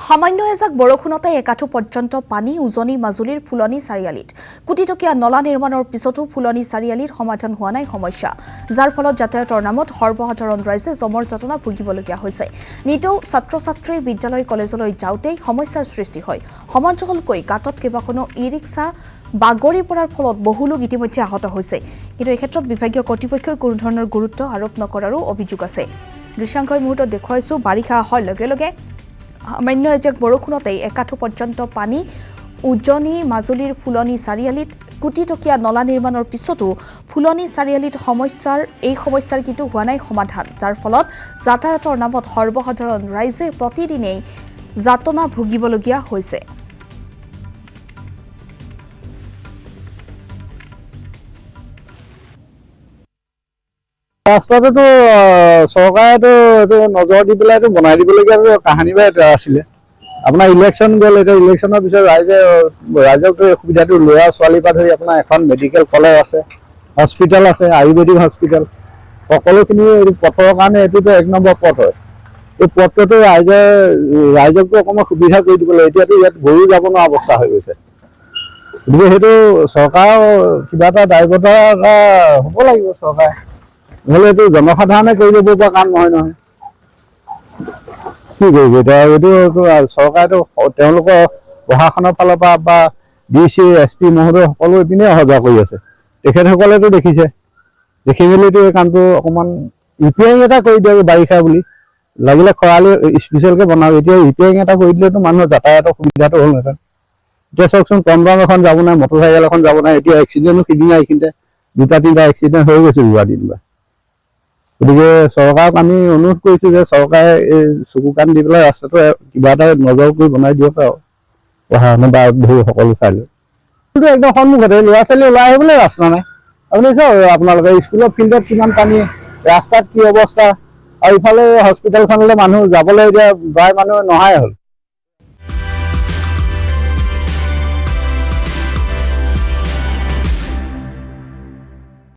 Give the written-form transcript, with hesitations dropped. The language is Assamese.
সামান্য এজাক বৰষুণতে একাঠু পৰ্যন্ত পানী উজনি মাজুলীৰ ফুলনি চাৰিআলিত কোটিটকীয়া নলা নিৰ্মাণৰ পিছতো ফুলনি চাৰিআলিত সমাধান হোৱা নাই সমস্যা যাৰ ফলত যাতায়াতৰ নামত সৰ্বসাধাৰণ ৰাইজে জমৰ যন্ত্ৰণা ভুগিবলগীয়া হৈছে নিতৌ ছাত্ৰ-ছাত্ৰী বিদ্যালয় কলেজলৈ যাওঁতেই সমস্যাৰ সৃষ্টি হয় সমান্তৰালকৈ গাঁতত কেইবাখনো ই-ৰিক্সা বাগৰি পৰাৰ ফলত বহু লোক ইতিমধ্যে আহত হৈছে কিন্তু এই ক্ষেত্ৰত বিভাগীয় কৰ্তৃপক্ষই কোনো ধৰণৰ গুৰুত্ব আৰোপ নকৰাৰো অভিযোগ আছে দৃশ্যাংশই মুহূৰ্তত দেখুৱাইছো বাৰিষা হোৱাৰ লগে লগে সামান্য এজাক বৰষুণতেই একাঠু পৰ্যন্ত পানী উজনি মাজুলীৰ ফুলনি চাৰিআলিত কোটিটকীয়া নলা নিৰ্মাণৰ পিছতো ফুলনি চাৰিআলিত সমস্যাৰ কিন্তু হোৱা নাই সমাধান যাৰ ফলত যাতায়াতৰ নামত সৰ্বসাধাৰণ ৰাইজে প্ৰতিদিনেই যাতনা ভুগিবলগীয়া হৈছে ৰাস্তাটো চৰকাৰেতো এইটো নজৰ দি পেলাই এইটো বনাই দিবলগীয়া কাহিনী বা এটা আছিলে আপোনাৰ ইলেকশ্যন গ'ল এতিয়া ইলেকশ্যনৰ পিছত ৰাইজক সুবিধাটো ল'ৰা ছোৱালীৰ পৰা ধৰি আপোনাৰ এখন মেডিকেল কলেজ আছে হস্পিটেল আছে আয়ুৰ্বেদিক হস্পিটেল সকলোখিনি পথৰ কাৰণে এইটোতো এক নম্বৰ পথ হয় এই পথটোতো ৰাইজকতো অকণমান সুবিধা কৰি দিব লাগে এতিয়াতো ইয়াত গৰু যাব নোৱাৰা অৱস্থা হৈ গৈছে গতিকে সেইটো চৰকাৰৰ কিবা এটা দায়বদ্ধতা হ'ব লাগিব চৰকাৰে নহ'লে এইটো জনসাধাৰণে কৰি দিব পৰা কাম নহয় কি কৰিব এতিয়া এইটো চৰকাৰেতো তেওঁলোকৰ প্ৰশাসনৰ ফালৰ পৰা বা DC SP মহোদয় সকলো এইপিনে অহা যোৱা কৰি আছে তেখেতসকলেতো দেখিছে দেখি মেলিতো এই কামটো অকণমান ৰিপেয়াৰিং এটা কৰি দিয়ক বাৰিষা বুলি লাগিলে খৰালি স্পেচিয়েলকৈ বনাওক এতিয়া ৰিপেয়াৰিং এটা কৰি দিলেতো মানুহৰ যাতায়াতৰ সুবিধাটো হ'লহেঁতেন এতিয়া চাওকচোন টমটম এখন যাব নাই মটৰচাইকেল এখন যাব নাই এতিয়া এক্সিডেণ্টো সিদিনা এইখিনিতে 2-3টা এক্সিডেণ্ট হৈ গৈছে যোৱাদিনবা গতিকে চৰকাৰক আমি অনুৰোধ কৰিছোঁ যে চৰকাৰে এই চকু কাণ দি পেলাই ৰাস্তাটো কিবা এটা নজৰ কৰি বনাই দিয়ক আৰু পঢ়া-শুনা বা ধৰি সকলো চাই লৈ কিন্তু একদম সন্মুখতে ল'ৰা ছোৱালী ওলাই আহিবলৈ ৰাস্তা নাই আপুনি চাওক আপোনালোকে স্কুলৰ ফিল্ডত কিমান পানী ৰাস্তাত কি অৱস্থা আৰু ইফালে হস্পিটেলখনলৈ মানুহ যাবলৈ এতিয়া প্ৰায় মানুহ নহাই হ'ল